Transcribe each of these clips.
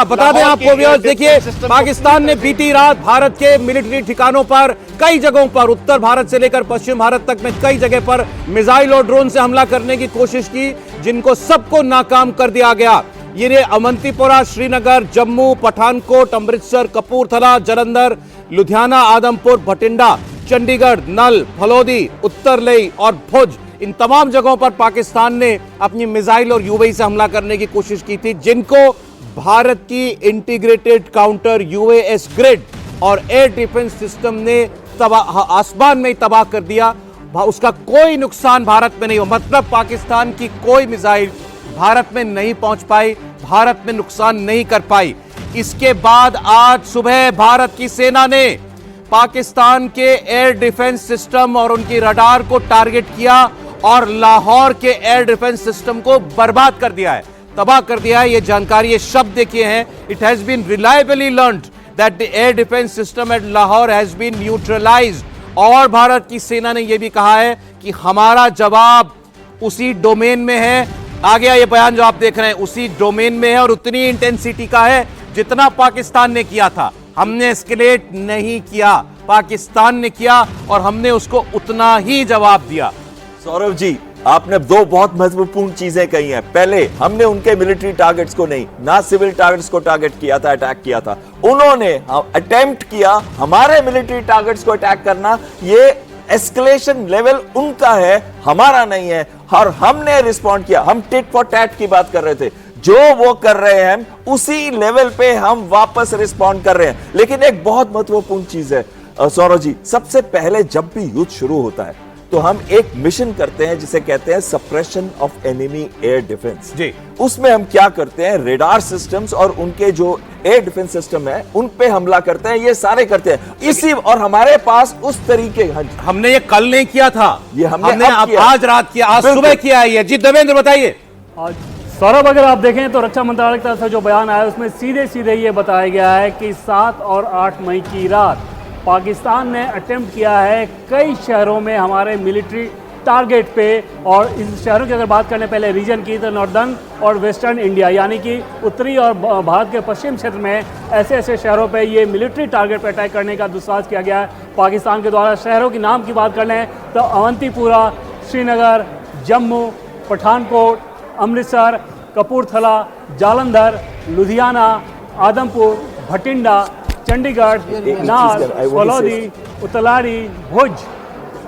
बता दें आपको व्यूअर्स, देखिए पाकिस्तान ने बीती रात भारत के मिलिट्री ठिकानों पर कई जगहों पर, उत्तर भारत से लेकर पश्चिम भारत तक में कई जगह पर मिसाइल और ड्रोन से हमला करने की कोशिश की, जिनको सबको नाकाम कर दिया गया। ये अवंतीपोरा, श्रीनगर, जम्मू, पठानकोट, अमृतसर, कपूरथला, जालंधर, लुधियाना, आदमपुर, भटिंडा, चंडीगढ़, नल, फलोदी, उत्तरलई और भुज, इन तमाम जगहों पर पाकिस्तान ने अपनी मिसाइल और यूएई से हमला करने की कोशिश की थी, जिनको भारत की इंटीग्रेटेड काउंटर यूएस ग्रिड और एयर डिफेंस सिस्टम ने आसमान में तबाह कर दिया। उसका कोई नुकसान भारत में नहीं हो, मतलब पाकिस्तान की कोई मिसाइल भारत में नहीं पहुंच पाई, भारत में नुकसान नहीं कर पाई। इसके बाद आज सुबह भारत की सेना ने पाकिस्तान के एयर डिफेंस सिस्टम और उनकी रडार को टारगेट किया और लाहौर के एयर डिफेंस सिस्टम को बर्बाद कर दिया है, तबाह कर दिया है। ये जानकारी, ये शब्द देखिए हैं, it has been reliably learned that the air defence system at Lahore has been neutralised. और भारत की सेना ने यह भी कहा है कि हमारा जवाब उसी डोमेन में है। आ गया ये बयान जो आप देख रहे हैं, उसी डोमेन में है और उतनी इंटेंसिटी का है जितना पाकिस्तान ने किया था। हमने एस्केलेट नहीं किया, पाकिस्तान ने किया और हमने उसको उतना ही जवाब दिया। सौरभ जी, आपने दो बहुत महत्वपूर्ण चीजें कही हैं। पहले, हमने उनके मिलिट्री टारगेट्स को नहीं, ना सिविल टारगेट्स को टारगेट किया था, अटैक किया था। उन्होंने अटेम्प्ट किया हमारे मिलिट्री टारगेट्स को अटैक करना। ये एस्केलेशन लेवल उनका है, हमारा नहीं है, और हमने रिस्पॉन्ड किया। हम टिट फॉर टैट की बात कर रहे थे, जो वो कर रहे हैं उसी लेवल पे हम वापस रिस्पॉन्ड कर रहे हैं। लेकिन एक बहुत महत्वपूर्ण चीज है सौरभ जी, सबसे पहले जब भी युद्ध शुरू होता है तो हम एक मिशन करते हैं जिसे कहते हैं suppression of enemy air defence जी। उसमें हम क्या करते हैं, रेडार सिस्टम्स और उनके जो एयर डिफेंस सिस्टम है उन पे हमला करते हैं, ये सारे करते हैं इसी। और हमारे पास उस तरीके, हमने ये कल नहीं किया था, ये हमने आज रात किया, आज सुबह किया है ये। जी देवेंद्र बताइए। सौरभ, अगर आप देखें तो रक्षा मंत्रालय की तरफ से जो बयान आया उसमें सीधे सीधे ये बताया गया है कि 7 और 8 मई की रात पाकिस्तान ने अटेम्प्ट किया है कई शहरों में हमारे मिलिट्री टारगेट पे। और इस शहरों की अगर बात करने पहले रीजन की, तो नॉर्दर्न और वेस्टर्न इंडिया यानी कि उत्तरी और भारत के पश्चिम क्षेत्र में ऐसे ऐसे शहरों पे ये मिलिट्री टारगेट पे अटैक करने का दुस्साहस किया गया है पाकिस्तान के द्वारा। शहरों के नाम की बात कर लें तो अवंतीपुरा, श्रीनगर, जम्मू, पठानकोट, अमृतसर, कपूरथला, जालंधर, लुधियाना, आदमपुर, भटिंडा, चंडीगढ़, नाल, फलोदी, उत्तरलई, भुज।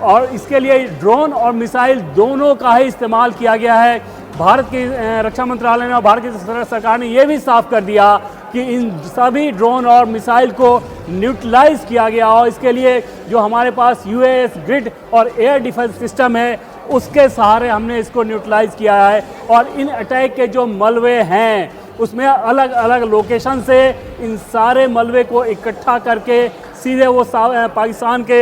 और इसके लिए ड्रोन और मिसाइल दोनों का ही इस्तेमाल किया गया है। भारत की रक्षा मंत्रालय ने और भारत की सरकार ने यह भी साफ कर दिया कि इन सभी ड्रोन और मिसाइल को न्यूट्रलाइज किया गया और इसके लिए जो हमारे पास यूएस ग्रिड और एयर डिफेंस सिस्टम है उसके सहारे हमने इसको न्यूट्रलाइज किया है। और इन अटैक के जो मलबे हैं उसमें अलग अलग लोकेशन से इन सारे मलबे को इकट्ठा करके सीधे वो पाकिस्तान के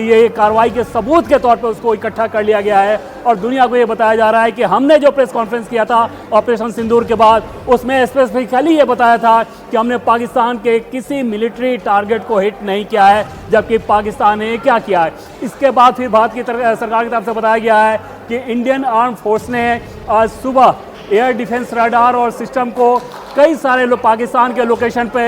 ये कार्रवाई के सबूत के तौर पर उसको इकट्ठा कर लिया गया है। और दुनिया को ये बताया जा रहा है कि हमने जो प्रेस कॉन्फ्रेंस किया था ऑपरेशन सिंदूर के बाद, उसमें स्पेसिफिकली ये बताया था कि हमने पाकिस्तान के किसी मिलिट्री टारगेट को हिट नहीं किया है, जबकि पाकिस्तान ने क्या किया है। इसके बाद फिर भारत की सरकार की तरफ से बताया गया है कि इंडियन आर्म फोर्स ने आज सुबह एयर डिफेंस रडार और सिस्टम को कई सारे लोग पाकिस्तान के लोकेशन पे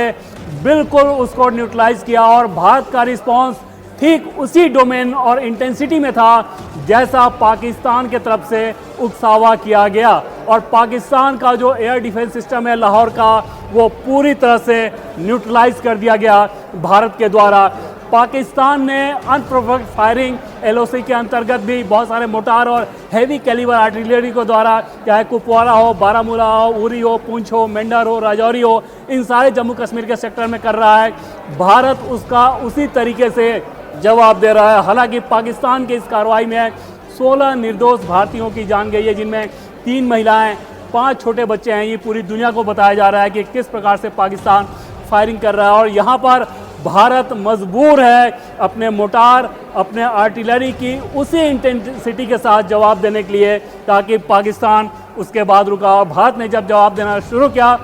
बिल्कुल उसको न्यूट्रलाइज किया और भारत का रिस्पांस ठीक उसी डोमेन और इंटेंसिटी में था जैसा पाकिस्तान के तरफ से उकसावा किया गया। और पाकिस्तान का जो एयर डिफेंस सिस्टम है लाहौर का, वो पूरी तरह से न्यूट्रलाइज कर दिया गया भारत के द्वारा। पाकिस्तान ने अनप्रोवोक्ड फायरिंग एलओसी के अंतर्गत भी बहुत सारे मोटार और हैवी कैलिबर आर्टिलरी को द्वारा, चाहे कुपवारा हो, बारामूला हो, उरी हो, पुंछ हो, मेंढर हो, राजौरी हो, इन सारे जम्मू कश्मीर के सेक्टर में कर रहा है। भारत उसका उसी तरीके से जवाब दे रहा है। हालांकि पाकिस्तान की इस कार्रवाई में 16 निर्दोष भारतीयों की जान गई है, जिनमें 3 महिलाएं, 5 छोटे बच्चे हैं। ये पूरी दुनिया को बताया जा रहा है कि किस प्रकार से पाकिस्तान फायरिंग कर रहा है। और यहाँ पर भारत मजबूर है अपने मोटार, अपने आर्टिलरी की उसी इंटेंसिटी के साथ जवाब देने के लिए, ताकि पाकिस्तान उसके बाद रुका। और भारत ने जब जवाब देना शुरू किया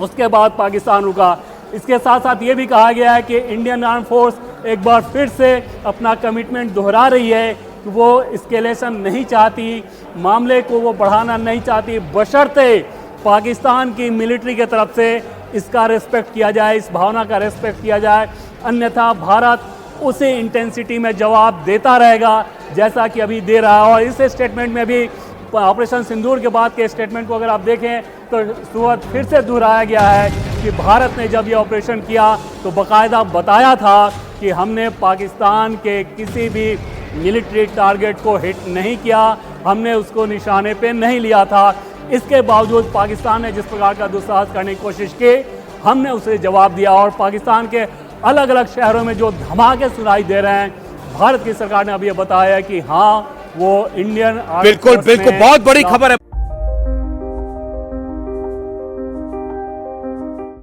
उसके बाद पाकिस्तान रुका। इसके साथ साथ ये भी कहा गया है कि इंडियन आर्म फोर्स एक बार फिर से अपना कमिटमेंट दोहरा रही है कि वो एस्केलेशन नहीं चाहती, मामले को वो बढ़ाना नहीं चाहती, बशर्ते पाकिस्तान की मिलिट्री के तरफ से इसका रेस्पेक्ट किया जाए, इस भावना का रेस्पेक्ट किया जाए, अन्यथा भारत उसी इंटेंसिटी में जवाब देता रहेगा जैसा कि अभी दे रहा है। और इस स्टेटमेंट में भी ऑपरेशन सिंदूर के बाद के स्टेटमेंट को अगर आप देखें तो सूरत फिर से दोहराया गया है कि भारत ने जब ये ऑपरेशन किया तो बाकायदा बताया था कि हमने पाकिस्तान के किसी भी मिलिट्री टारगेट को हिट नहीं किया, हमने उसको निशाने पे नहीं लिया था। इसके बावजूद पाकिस्तान ने जिस प्रकार का दुस्साहस करने की कोशिश की, हमने उसे जवाब दिया। और पाकिस्तान के अलग अलग शहरों में जो धमाके सुनाई दे रहे हैं, भारत की सरकार ने अभी ये बताया कि हाँ वो इंडियन बिल्कुल बिल्कुल बहुत बड़ी खबर है।